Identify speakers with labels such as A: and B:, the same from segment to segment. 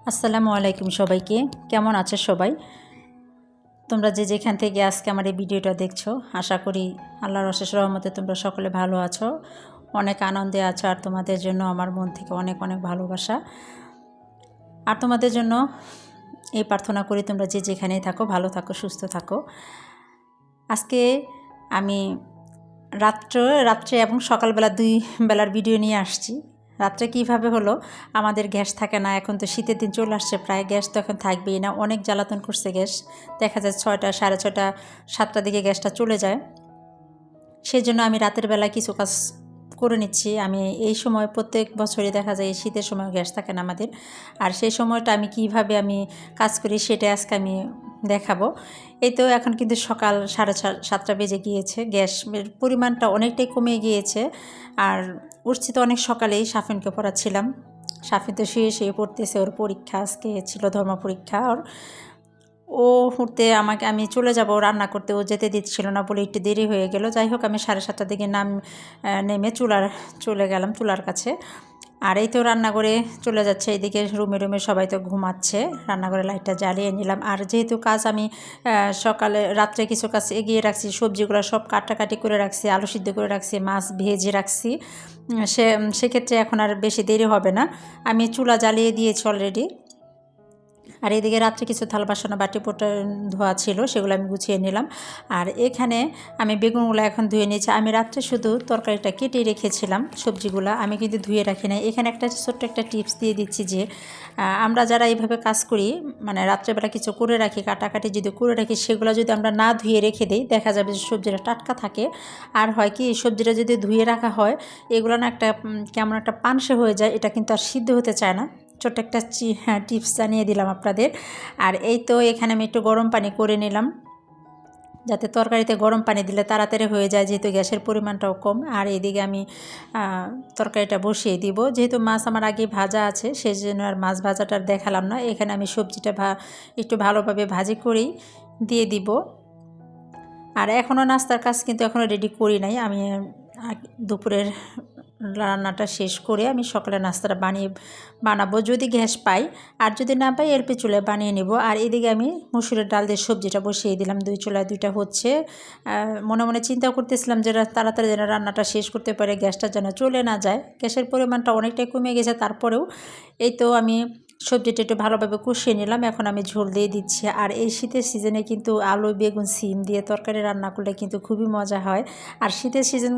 A: আসসালামু আলাইকুম সবাইকে। কেমন আছো সবাই? তোমরা যে যেখান থেকে আজকে আমার এই ভিডিওটা দেখছো, আশা করি আল্লাহর অশেষ রহমতে তোমরা সকলে ভালো আছো, অনেক আনন্দে আছো। আর তোমাদের জন্য আমার মন থেকে অনেক অনেক ভালোবাসা। আর তোমাদের জন্য এই প্রার্থনা করি তোমরা যে যেখানেই থাকো ভালো থাকো, সুস্থ থাকো। আজকে আমি রাত্রে এবং সকালবেলা দুই বেলার ভিডিও নিয়ে আসছি। রাত্রে কিভাবে হলো, আমাদের গ্যাস থাকে না, এখন তো শীতের দিন চলে আসছে, প্রায় গ্যাস তো এখন থাকবেই না, অনেক জ্বালাতন করছে গ্যাস। দেখা যায় 6টা, 6:30, 7টার দিকে গ্যাসটা চলে যায়। সেই জন্য আমি রাতের বেলা কিছু কাজ করে নিচ্ছি। আমি এই সময় প্রত্যেক বছরই দেখা যায় এই শীতের সময় গ্যাস থাকে না আমাদের, আর সেই সময়টা আমি কিভাবে কাজ করি সেটা আজকে আমি দেখাবো। এই তো এখন কিন্তু সকাল 7:30 বেজে গিয়েছে, গ্যাসের পরিমাণটা অনেকটাই কমে গিয়েছে। আর উঠছি তো অনেক সকালেই, সাফিনকে পড়াচ্ছিলাম। সাফিন তো শুয়ে পড়তেছে, ওর পরীক্ষা আজকে ছিল, ধর্ম পরীক্ষা ওর। ও উঠতে আমি চলে যাব রান্না করতে, ও যেতে দিচ্ছিল না বলে একটু দেরি হয়ে গেল। যাই হোক, আমি 7:30টার দিকে নেমে চলে গেলাম চুলার কাছে। আর এই তো রান্নাঘরে চলে যাচ্ছে, এইদিকে রুমে সবাই তো ঘুমাচ্ছে, রান্নাঘরে লাইটটা জ্বালিয়ে নিলাম। আর যেহেতু কাজ আমি রাত্রে কিছু কাজ এগিয়ে রাখছি, সবজিগুলো সব কাটাকাটি করে রাখছি, আলু সিদ্ধ করে রাখছি, মাছ ভেজে রাখছি, সেক্ষেত্রে এখন আর বেশি দেরি হবে না। আমি চুলা জ্বালিয়ে দিয়েছি অলরেডি। আর এদিকে রাত্রে কিছু থাল বাসন বাটি পোটা ধোয়া ছিল, সেগুলো আমি গুছিয়ে নিলাম। আর এখানে আমি বেগুনগুলো এখন ধুয়ে নিয়েছি। আমি রাত্রে শুধু তরকারিটা কেটে রেখেছিলাম, সবজিগুলো আমি কিন্তু ধুয়ে রাখি না। এখানে ছোট্ট একটা টিপস দিয়ে দিচ্ছি যে আমরা যারা এইভাবে কাজ করি, মানে রাত্রেবেলা কিছু করে রাখি, কাটাকাটি যদি করে রাখি, সেগুলো যদি আমরা না ধুয়ে রেখে দিই, দেখা যাবে যে সবজিটা টাটকা থাকে। আর হয় কি, সবজিটা যদি ধুয়ে রাখা হয়, এগুলো না কেমন একটা পানসে হয়ে যায়, এটা কিন্তু আর সিদ্ধ হতে চায় না। ছোট্ট একটা টিপস জানিয়ে দিলাম আপনাদের। আর এই তো এখানে আমি একটু গরম পানি করে নিলাম, যাতে তরকারিতে গরম পানি দিলে তাড়াতাড়ি হয়ে যায়, যেহেতু গ্যাসের পরিমাণটাও কম। আর এইদিকে আমি তরকারিটা বসিয়ে দিব। যেহেতু মাছ আমার আগে ভাজা আছে, সেই জন্য আর মাছ ভাজাটা দেখালাম না। এখানে আমি সবজিটা একটু ভালোভাবে ভাজি করেই দিয়ে দিব। আর এখনও নাস্তার কাজ কিন্তু এখনও রেডি করি নাই। আমি দুপুরের রান্নাটা শেষ করে আমি সকালে নাস্তাটা বানাবো যদি গ্যাস পাই, আর যদি না পাই এলপি চুলায় বানিয়ে নেব। আর এদিকে আমি মসুরের ডাল দিয়ে সবজিটা বসিয়ে দিলাম, 2 চুলায় 2টা হচ্ছে। মনে মনে চিন্তা করতেছিলাম যে তাড়াতাড়ি যেন রান্নাটা শেষ করতে পারে, গ্যাসটা যেন চলে না যায়। গ্যাসের পরিমাণটা অনেকটাই কমে গেছে, তারপরেও এই তো আমি সবজিটা একটু ভালোভাবে কষিয়ে নিলাম। এখন আমি ঝোল দিয়ে দিচ্ছি। আর এই শীতের সিজনে কিন্তু আলু, বেগুন, সিম দিয়ে তরকারি রান্না করলে কিন্তু খুবই মজা হয়। আর শীতের সিজন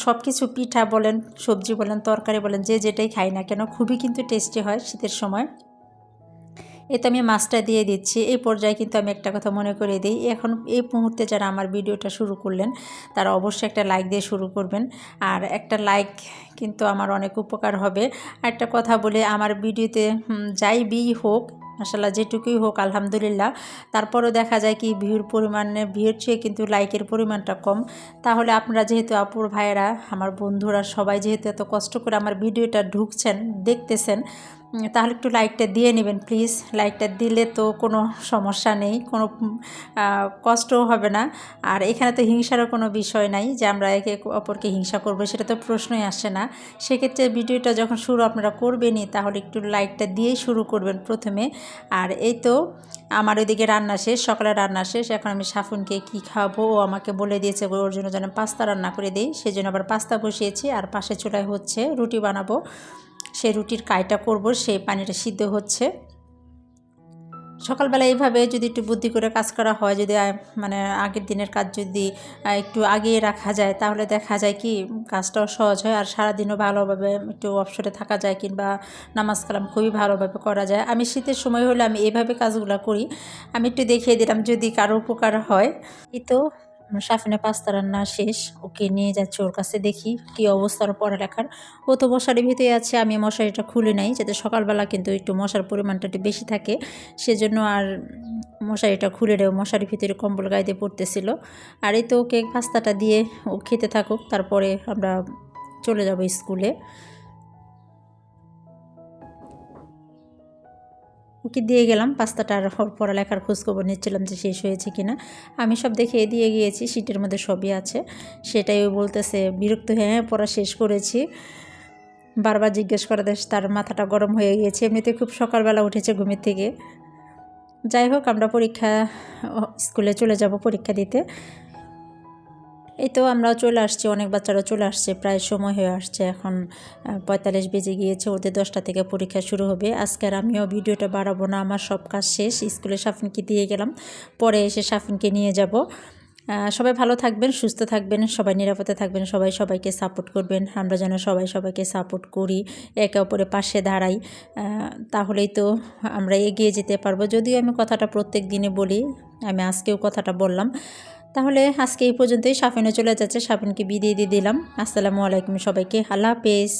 A: সব কিছু, পিঠা বলেন, সবজি বলেন, তরকারি বলেন, যে যেটাই খাই না কেন, খুবই কিন্তু টেস্টি হয় শীতের সময়। এতে আমি মাছটা দিয়ে দিচ্ছি। এই পর্যায়ে কিন্তু আমি একটা কথা মনে করে দিই, এখন এই মুহূর্তে যারা আমার ভিডিওটা শুরু করলেন, তারা অবশ্যই একটা লাইক দিয়ে শুরু করবেন। আর একটা লাইক কিন্তু আমার অনেক উপকার হবে। একটা কথা বলে, আমার ভিডিওতে যাই হোক, মাশাআল্লাহ যেটুকুই হোক আলহামদুলিল্লাহ, তারপরেও দেখা যায় কি ভিউর চেয়ে কিন্তু লাইকের পরিমাণটা কম। তাহলে আপনারা যেহেতু আপুর ভাইয়েরা, আমার বন্ধুরা সবাই যেহেতু এত কষ্ট করে আমার ভিডিওটা ঢুকছেন, দেখতেছেন, তাহলে একটু লাইকটা দিয়ে নেবেন প্লিজ। লাইকটা দিলে তো কোনো সমস্যা নেই, কোনো কষ্টও হবে না। আর এখানে তো হিংসারও কোনো বিষয় নাই যে আমরা একে অপরকে হিংসা করবো, সেটা তো প্রশ্নই আসে না। সেক্ষেত্রে ভিডিওটা যখন শুরু আপনারা করবেনই, তাহলে একটু লাইকটা দিয়েই শুরু করবেন প্রথমে। আর এই তো আমার ওইদিকে রান্না শেষ, সকালে রান্না শেষ। এখন আমি সাফুনকে কী খাওয়াবো, ও আমাকে বলে দিয়েছে ওর জন্য যেন পাস্তা রান্না করে দিই, সেই জন্য আবার পাস্তা বসিয়েছি। আর পাশে চুলায় হচ্ছে রুটি বানাবো, সেই রুটির কাইটা করব, সেই পানিটা সিদ্ধ হচ্ছে। সকালবেলা এইভাবে যদি একটু বুদ্ধি করে কাজ করা হয়, যদি মানে আগের দিনের কাজ যদি একটু আগিয়ে রাখা যায়, তাহলে দেখা যায় কি কাজটাও সহজ হয়, আর সারাদিনও ভালোভাবে একটু অবসরে থাকা যায়, কিংবা নামাজ কালাম খুবই ভালোভাবে করা যায়। আমি শীতের সময় হলে আমি এইভাবে কাজগুলো করি। আমি একটু দেখিয়ে দিলাম যদি কারো উপকার হয়। এই তো সাফিনের পাস্তা রান্না শেষ, ওকে নিয়ে যাচ্ছে ওর কাছে, দেখি কি অবস্থা ওর পড়ালেখার। ও তো মশারির ভিতরে আছে, আমি মশারিটা খুলে নাই, যাতে সকালবেলা কিন্তু একটু মশার পরিমাণটা একটু বেশি থাকে, সেজন্য আর মশারিটা খুলে দেও, মশারির ভিতরে কম্বল গায়ে দিয়ে পড়তেছিল। আর এই তো ওকে পাস্তাটা দিয়ে ও খেতে থাকুক, তারপরে আমরা চলে যাব স্কুলে। ওকে দিয়ে গেলাম পাস্তাটা, আর পড়ালেখার খোঁজখবর নিচ্ছিলাম যে শেষ হয়েছে কিনা। আমি সব দেখে দিয়ে গিয়েছি, শীটের মধ্যে সবই আছে। সেটাই ও বলতেছে বিরক্ত হয়ে, হ্যাঁ পড়া শেষ করেছি। বারবার জিজ্ঞেস করা দেশ তার মাথাটা গরম হয়ে গিয়েছে। এমনিতে খুব সকালবেলা উঠেছে ঘুমের থেকে। যাই হোক, আমরা স্কুলে চলে যাব পরীক্ষা দিতে। এই তো আমরাও চলে আসছি, অনেক বাচ্চারাও চলে আসছে, প্রায় সময় হয়ে আসছে। এখন 45 বেজে গিয়েছে, ওদের 10টা থেকে পরীক্ষা শুরু হবে। আজকের আমিও ভিডিওটা বাড়াবো না, আমার সব কাজ শেষ। স্কুলে সাফিনকে দিয়ে গেলাম, পরে এসে সাফিনকে নিয়ে যাব। সবাই ভালো থাকবেন, সুস্থ থাকবেন, সবাই নিরাপদে থাকবেন, সবাই সবাইকে সাপোর্ট করবেন। আমরা যেন সবাই সবাইকে সাপোর্ট করি, একে অপরের পাশে দাঁড়াই, তাহলেই তো আমরা এগিয়ে যেতে পারবো। যদিও আমি কথাটা প্রত্যেক দিনে বলি, আমি আজকেও কথাটা বললাম। তাহলে আজকে এই পর্যন্তই। সাফিনও চলে যাচ্ছে, সাফিনকে বিদায় দিয়ে দিলাম। আসসালামু আলাইকুম সবাইকে, আল্লাহ হাফেজ।